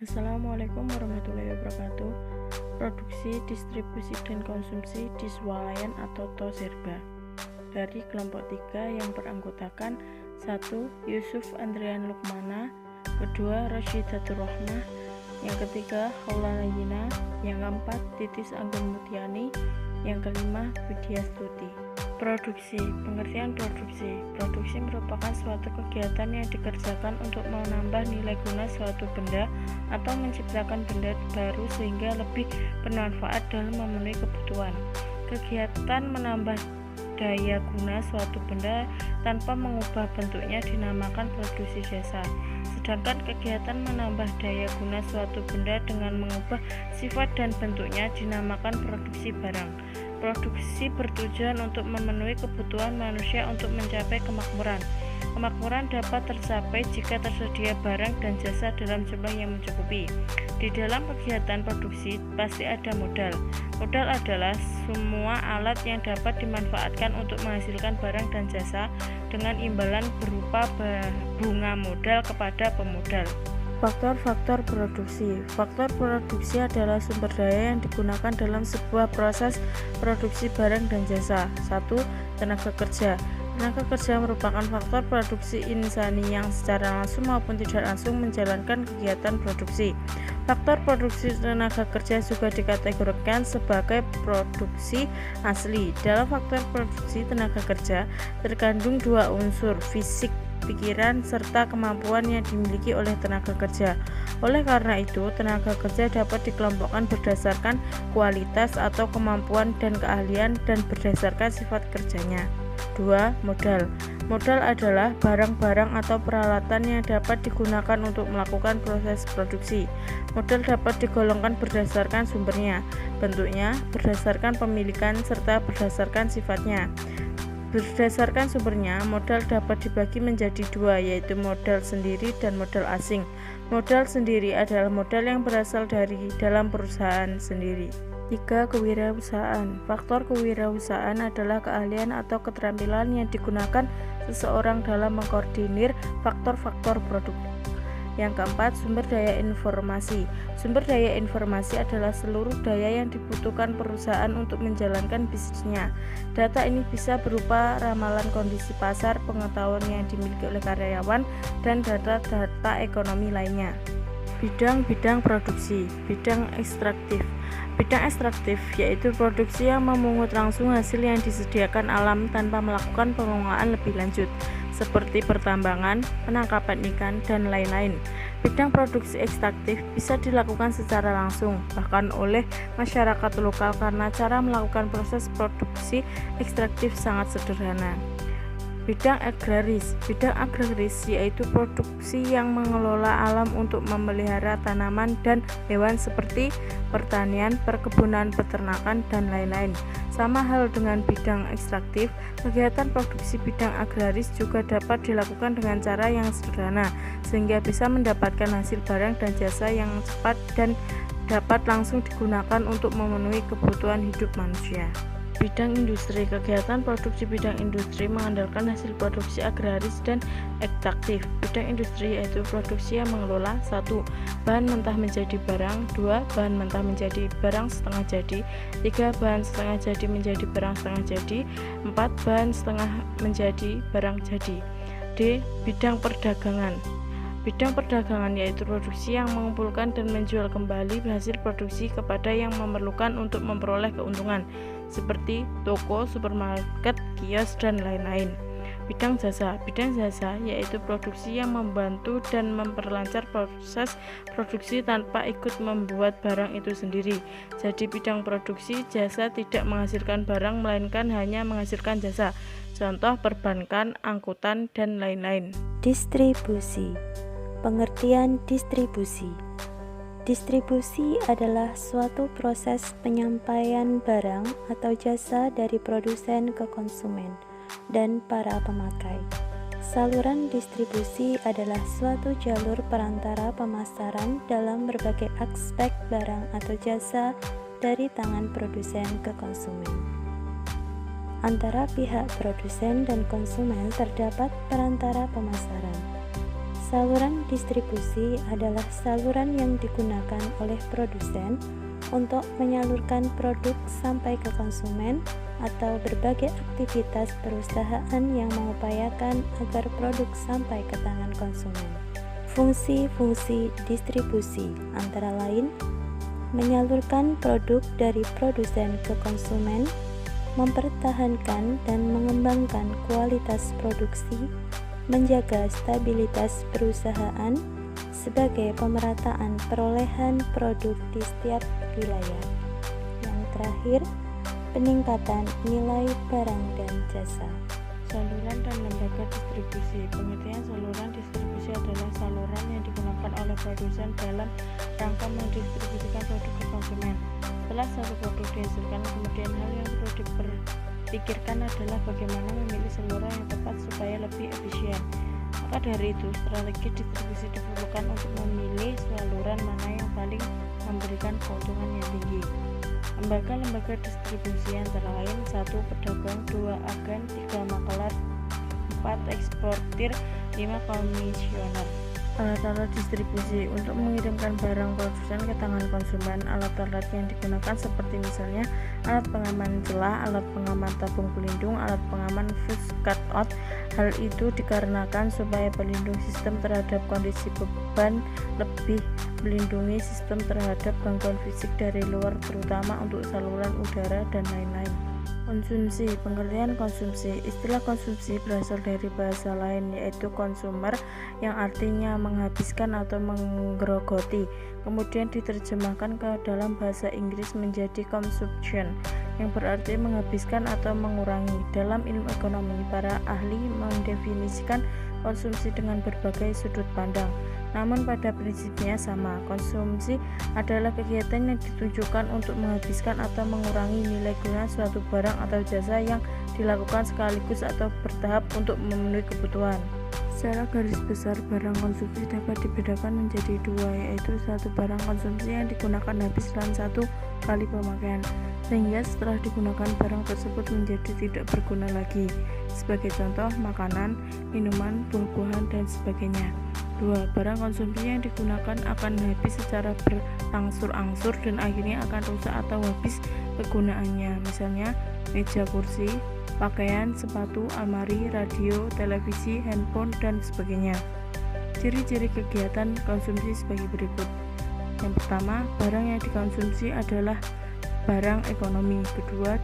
Assalamualaikum warahmatullahi wabarakatuh. Produksi, distribusi, dan konsumsi di swalayan atau toserba dari kelompok 3 yang beranggotakan 1. Yusuf Andrian Lukmana, kedua Rasyidatur Rohmah, yang ketiga Haula Layina, yang keempat Titis Anggun Mutiani, yang kelima Widya Stuti. Produksi. Pengertian produksi. Produksi merupakan suatu kegiatan yang dikerjakan untuk menambah nilai guna suatu benda atau menciptakan benda baru sehingga lebih bermanfaat dalam memenuhi kebutuhan. Kegiatan menambah daya guna suatu benda tanpa mengubah bentuknya dinamakan produksi jasa. Sedangkan kegiatan menambah daya guna suatu benda dengan mengubah sifat dan bentuknya dinamakan produksi barang. Produksi bertujuan untuk memenuhi kebutuhan manusia untuk mencapai kemakmuran. Kemakmuran dapat tercapai jika tersedia barang dan jasa dalam jumlah yang mencukupi. Di dalam kegiatan produksi pasti ada modal. Modal adalah semua alat yang dapat dimanfaatkan untuk menghasilkan barang dan jasa dengan imbalan berupa bunga modal kepada pemodal. Faktor-faktor produksi. Faktor produksi adalah sumber daya yang digunakan dalam sebuah proses produksi barang dan jasa. 1. Tenaga kerja. Tenaga kerja merupakan faktor produksi insani yang secara langsung maupun tidak langsung menjalankan kegiatan produksi. Faktor produksi tenaga kerja juga dikategorikan sebagai produksi asli. Dalam faktor produksi tenaga kerja terkandung dua unsur, fisik, pikiran, serta kemampuan yang dimiliki oleh tenaga kerja. Oleh karena itu, tenaga kerja dapat dikelompokkan berdasarkan kualitas atau kemampuan dan keahlian dan berdasarkan sifat kerjanya. 2. Modal. Modal adalah barang-barang atau peralatan yang dapat digunakan untuk melakukan proses produksi. Modal dapat digolongkan berdasarkan sumbernya, bentuknya, berdasarkan pemilikan, serta berdasarkan sifatnya. Berdasarkan sumbernya, modal dapat dibagi menjadi dua, yaitu modal sendiri dan modal asing. Modal sendiri adalah modal yang berasal dari dalam perusahaan sendiri. 3. Kewirausahaan. Faktor kewirausahaan adalah keahlian atau keterampilan yang digunakan seseorang dalam mengkoordinir faktor-faktor produk. Yang keempat, sumber daya informasi. Sumber daya informasi adalah seluruh daya yang dibutuhkan perusahaan untuk menjalankan bisnisnya. Data ini bisa berupa ramalan kondisi pasar, pengetahuan yang dimiliki oleh karyawan, dan data-data ekonomi lainnya. Bidang-bidang produksi. Bidang ekstraktif. Bidang ekstraktif yaitu produksi yang memungut langsung hasil yang disediakan alam tanpa melakukan pengolahan lebih lanjut, seperti pertambangan, penangkapan ikan, dan lain-lain. Bidang produksi ekstraktif bisa dilakukan secara langsung, bahkan oleh masyarakat lokal karena cara melakukan proses produksi ekstraktif sangat sederhana. Bidang agraris. Bidang agraris yaitu produksi yang mengelola alam untuk memelihara tanaman dan hewan seperti pertanian, perkebunan, peternakan, dan lain-lain. Sama hal dengan bidang ekstraktif, kegiatan produksi bidang agraris juga dapat dilakukan dengan cara yang sederhana, sehingga bisa mendapatkan hasil barang dan jasa yang cepat dan dapat langsung digunakan untuk memenuhi kebutuhan hidup manusia. Bidang industri. Kegiatan produksi bidang industri mengandalkan hasil produksi agraris dan ekstraktif. Bidang industri yaitu produksi yang mengelola 1. Bahan mentah menjadi barang, 2. Bahan mentah menjadi barang setengah jadi, 3. Bahan setengah jadi menjadi barang setengah jadi, 4. Bahan setengah menjadi barang jadi. D. Bidang perdagangan. Bidang perdagangan yaitu produksi yang mengumpulkan dan menjual kembali hasil produksi kepada yang memerlukan untuk memperoleh keuntungan, seperti toko, supermarket, kios, dan lain-lain. Bidang jasa. Bidang jasa yaitu produksi yang membantu dan memperlancar proses produksi tanpa ikut membuat barang itu sendiri. Jadi bidang produksi jasa tidak menghasilkan barang melainkan hanya menghasilkan jasa. Contoh perbankan, angkutan, dan lain-lain. Distribusi. Pengertian distribusi. Distribusi adalah suatu proses penyampaian barang atau jasa dari produsen ke konsumen dan para pemakai. Saluran distribusi adalah suatu jalur perantara pemasaran dalam berbagai aspek barang atau jasa dari tangan produsen ke konsumen. Antara pihak produsen dan konsumen terdapat perantara pemasaran. Saluran distribusi adalah saluran yang digunakan oleh produsen untuk menyalurkan produk sampai ke konsumen atau berbagai aktivitas perusahaan yang mengupayakan agar produk sampai ke tangan konsumen. Fungsi-fungsi distribusi antara lain menyalurkan produk dari produsen ke konsumen, mempertahankan dan mengembangkan kualitas produksi, menjaga stabilitas perusahaan sebagai pemerataan perolehan produk di setiap wilayah. Yang terakhir, peningkatan nilai barang dan jasa. Saluran dan lembaga distribusi. Pengertian saluran distribusi adalah saluran yang digunakan oleh produsen dalam rangka mendistribusikan produk ke konsumen. Setelah satu produk dihasilkan, kemudian hal yang perlu dipikirkan adalah bagaimana memilih saluran yang tepat supaya lebih efisien. Maka dari itu, strategi distribusi diperlukan untuk memilih saluran mana yang paling memberikan keuntungan yang tinggi. Lembaga-lembaga distribusi antara lain 1. Pedagang, 2. Agen, 3. Makelar, 4. Eksportir, 5. Komisioner. Alat-alat distribusi untuk mengirimkan barang produsen ke tangan konsumen. Alat-alat yang digunakan seperti misalnya alat pengaman celah, alat pengaman tabung pelindung, alat pengaman fuse cutout. Hal itu dikarenakan supaya pelindung sistem terhadap kondisi beban, lebih melindungi sistem terhadap gangguan fisik dari luar, terutama untuk saluran udara dan lain-lain. Konsumsi. Pengertian konsumsi. Istilah konsumsi berasal dari bahasa lain yaitu consumer yang artinya menghabiskan atau menggerogoti, kemudian diterjemahkan ke dalam bahasa Inggris menjadi consumption yang berarti menghabiskan atau mengurangi. Dalam ilmu ekonomi, para ahli mendefinisikan konsumsi dengan berbagai sudut pandang, namun pada prinsipnya sama. Konsumsi adalah kegiatan yang ditujukan untuk menghabiskan atau mengurangi nilai guna suatu barang atau jasa yang dilakukan sekaligus atau bertahap untuk memenuhi kebutuhan. Secara garis besar, barang konsumsi dapat dibedakan menjadi dua, yaitu satu barang konsumsi yang digunakan habis dalam satu kali pemakaian, sehingga setelah digunakan barang tersebut menjadi tidak berguna lagi. Sebagai contoh, makanan, minuman, buah-buahan, dan sebagainya. 2. Barang konsumsi yang digunakan akan habis secara berangsur-angsur dan akhirnya akan rusak atau habis kegunaannya, misalnya meja kursi, pakaian, sepatu, almari, radio, televisi, handphone, dan sebagainya. Ciri-ciri kegiatan konsumsi sebagai berikut. Yang pertama, barang yang dikonsumsi adalah barang ekonomi. Kedua,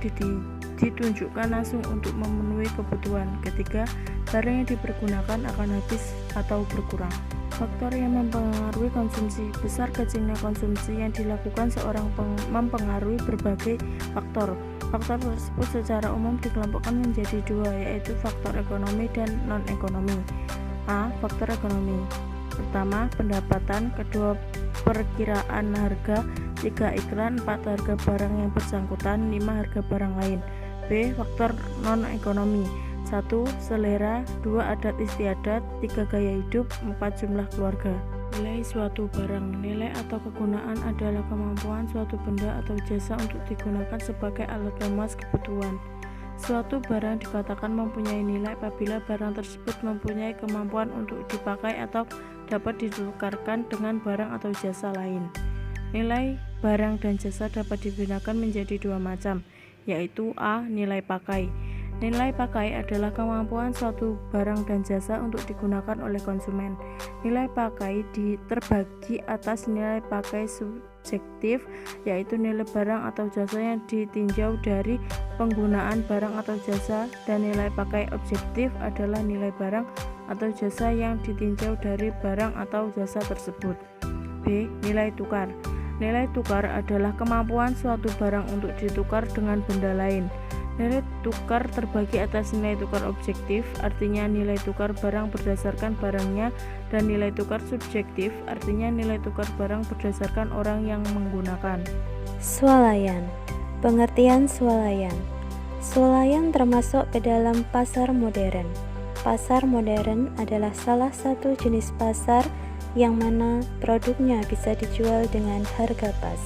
ditunjukkan langsung untuk memenuhi kebutuhan. Ketiga, barang yang dipergunakan akan habis atau berkurang. Faktor yang mempengaruhi konsumsi. Besar kecilnya konsumsi yang dilakukan seorang mempengaruhi berbagai faktor. Faktor tersebut secara umum dikelompokkan menjadi dua, yaitu faktor ekonomi dan non-ekonomi. A. Faktor ekonomi. Pertama, pendapatan. Kedua, perkiraan harga. 3. Iklan. 4. Harga barang yang bersangkutan. 5. Harga barang lain. B. Faktor non-ekonomi. 1. Selera. 2. Adat istiadat. 3. Gaya hidup. 4. Jumlah keluarga. Nilai suatu barang. Nilai atau kegunaan adalah kemampuan suatu benda atau jasa untuk digunakan sebagai alat pemuas kebutuhan. Suatu barang dikatakan mempunyai nilai apabila barang tersebut mempunyai kemampuan untuk dipakai atau dapat ditukarkan dengan barang atau jasa lain. Nilai barang dan jasa dapat dibedakan menjadi dua macam, yaitu A. Nilai pakai. Nilai pakai adalah kemampuan suatu barang dan jasa untuk digunakan oleh konsumen. Nilai pakai terbagi atas nilai pakai subjektif, yaitu nilai barang atau jasa yang ditinjau dari penggunaan barang atau jasa, dan nilai pakai objektif adalah nilai barang atau jasa yang ditinjau dari barang atau jasa tersebut. B. Nilai tukar. Nilai tukar adalah kemampuan suatu barang untuk ditukar dengan benda lain. Nilai tukar terbagi atas nilai tukar objektif, artinya nilai tukar barang berdasarkan barangnya, dan nilai tukar subjektif, artinya nilai tukar barang berdasarkan orang yang menggunakan. Swalayan. Pengertian swalayan. Swalayan termasuk ke dalam pasar modern. Pasar modern adalah salah satu jenis pasar yang mana produknya bisa dijual dengan harga pas,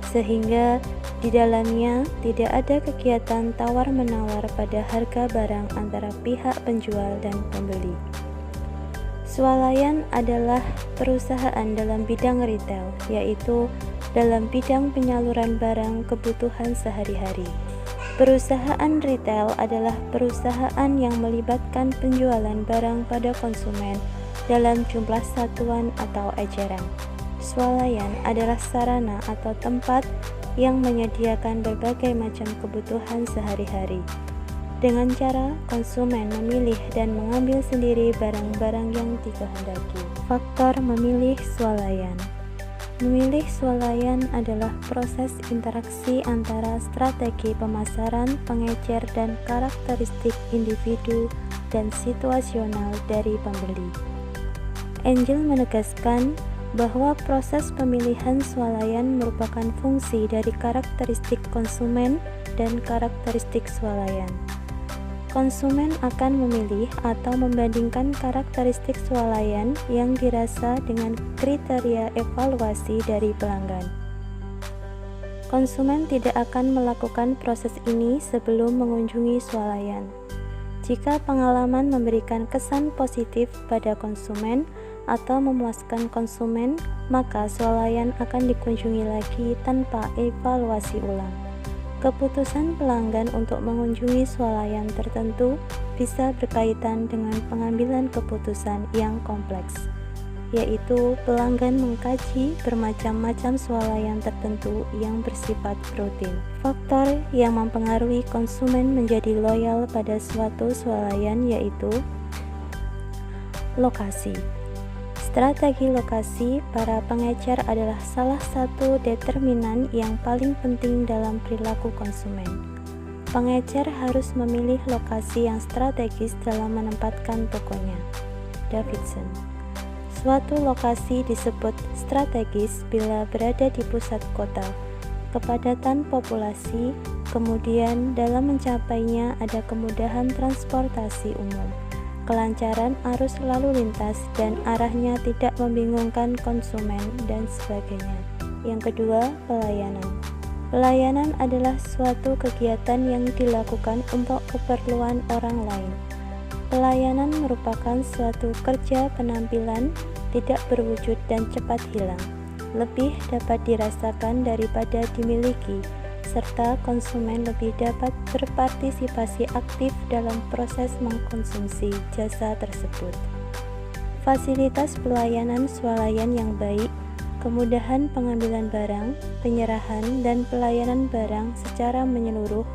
sehingga di dalamnya tidak ada kegiatan tawar-menawar pada harga barang antara pihak penjual dan pembeli. Swalayan adalah perusahaan dalam bidang retail, yaitu dalam bidang penyaluran barang kebutuhan sehari-hari. Perusahaan retail adalah perusahaan yang melibatkan penjualan barang pada konsumen dalam jumlah satuan atau eceran. Swalayan adalah sarana atau tempat yang menyediakan berbagai macam kebutuhan sehari-hari, dengan cara konsumen memilih dan mengambil sendiri barang-barang yang dikehendaki. Faktor memilih swalayan. Memilih swalayan adalah proses interaksi antara strategi pemasaran, pengecer, dan karakteristik individu dan situasional dari pembeli. Angel menegaskan bahwa proses pemilihan swalayan merupakan fungsi dari karakteristik konsumen dan karakteristik swalayan. Konsumen akan memilih atau membandingkan karakteristik swalayan yang dirasa dengan kriteria evaluasi dari pelanggan. Konsumen tidak akan melakukan proses ini sebelum mengunjungi swalayan. Jika pengalaman memberikan kesan positif pada konsumen atau memuaskan konsumen, maka swalayan akan dikunjungi lagi tanpa evaluasi ulang. Keputusan pelanggan untuk mengunjungi swalayan tertentu bisa berkaitan dengan pengambilan keputusan yang kompleks, yaitu pelanggan mengkaji bermacam-macam swalayan tertentu yang bersifat rutin. Faktor yang mempengaruhi konsumen menjadi loyal pada suatu swalayan yaitu lokasi. Strategi lokasi para pengecer adalah salah satu determinan yang paling penting dalam perilaku konsumen. Pengecer harus memilih lokasi yang strategis dalam menempatkan tokonya. Davidson. Suatu lokasi disebut strategis bila berada di pusat kota, kepadatan populasi, kemudian dalam mencapainya ada kemudahan transportasi umum, kelancaran arus lalu lintas dan arahnya tidak membingungkan konsumen dan sebagainya. Yang kedua, pelayanan. Pelayanan adalah suatu kegiatan yang dilakukan untuk keperluan orang lain. Pelayanan merupakan suatu kerja penampilan tidak berwujud dan cepat hilang. Lebih dapat dirasakan daripada dimiliki, serta konsumen lebih dapat berpartisipasi aktif dalam proses mengkonsumsi jasa tersebut. Fasilitas pelayanan swalayan yang baik, kemudahan pengambilan barang, penyerahan, dan pelayanan barang secara menyeluruh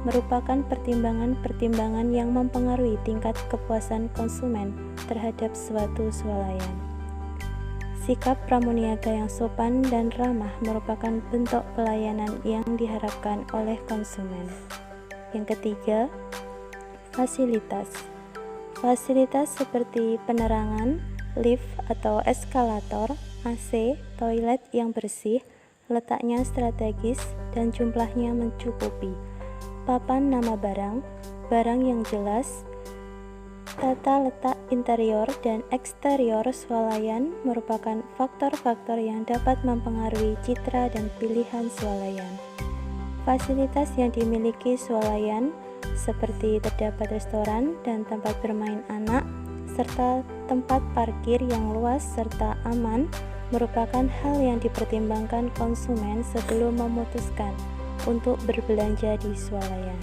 merupakan pertimbangan-pertimbangan yang mempengaruhi tingkat kepuasan konsumen terhadap suatu swalayan. Sikap pramuniaga yang sopan dan ramah merupakan bentuk pelayanan yang diharapkan oleh konsumen. Yang ketiga, fasilitas. Fasilitas seperti penerangan, lift atau eskalator, AC, toilet yang bersih, letaknya strategis, dan jumlahnya mencukupi. Papan nama barang, barang yang jelas, tata letak interior dan eksterior swalayan merupakan faktor-faktor yang dapat mempengaruhi citra dan pilihan swalayan. Fasilitas yang dimiliki swalayan seperti terdapat restoran dan tempat bermain anak, serta tempat parkir yang luas serta aman merupakan hal yang dipertimbangkan konsumen sebelum memutuskan untuk berbelanja di swalayan.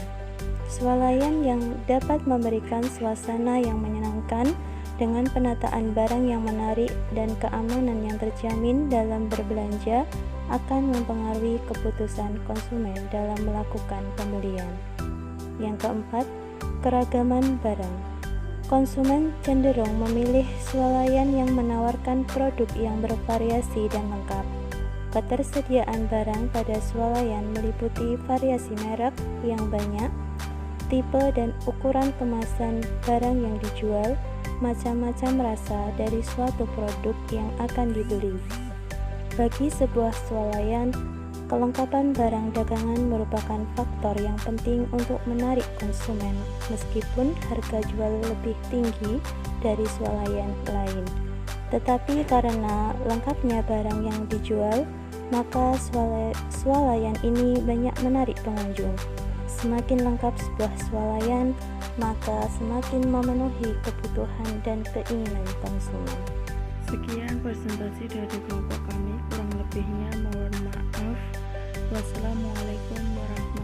Swalayan yang dapat memberikan suasana yang menyenangkan dengan penataan barang yang menarik dan keamanan yang terjamin dalam berbelanja akan mempengaruhi keputusan konsumen dalam melakukan pembelian. Yang keempat, keragaman barang. Konsumen cenderung memilih swalayan yang menawarkan produk yang bervariasi dan lengkap. Ketersediaan barang pada swalayan meliputi variasi merek yang banyak, tipe dan ukuran kemasan barang yang dijual, macam-macam rasa dari suatu produk yang akan dibeli. Bagi sebuah swalayan, kelengkapan barang dagangan merupakan faktor yang penting untuk menarik konsumen, meskipun harga jual lebih tinggi dari swalayan lain. Tetapi karena lengkapnya barang yang dijual, maka swalayan ini banyak menarik pengunjung. semakin lengkap sebuah swalayan, maka semakin memenuhi kebutuhan dan keinginan konsumen. Sekian presentasi dari kelompok kami, kurang lebihnya mohon maaf. Wassalamualaikum warahmatullahi wabarakatuh.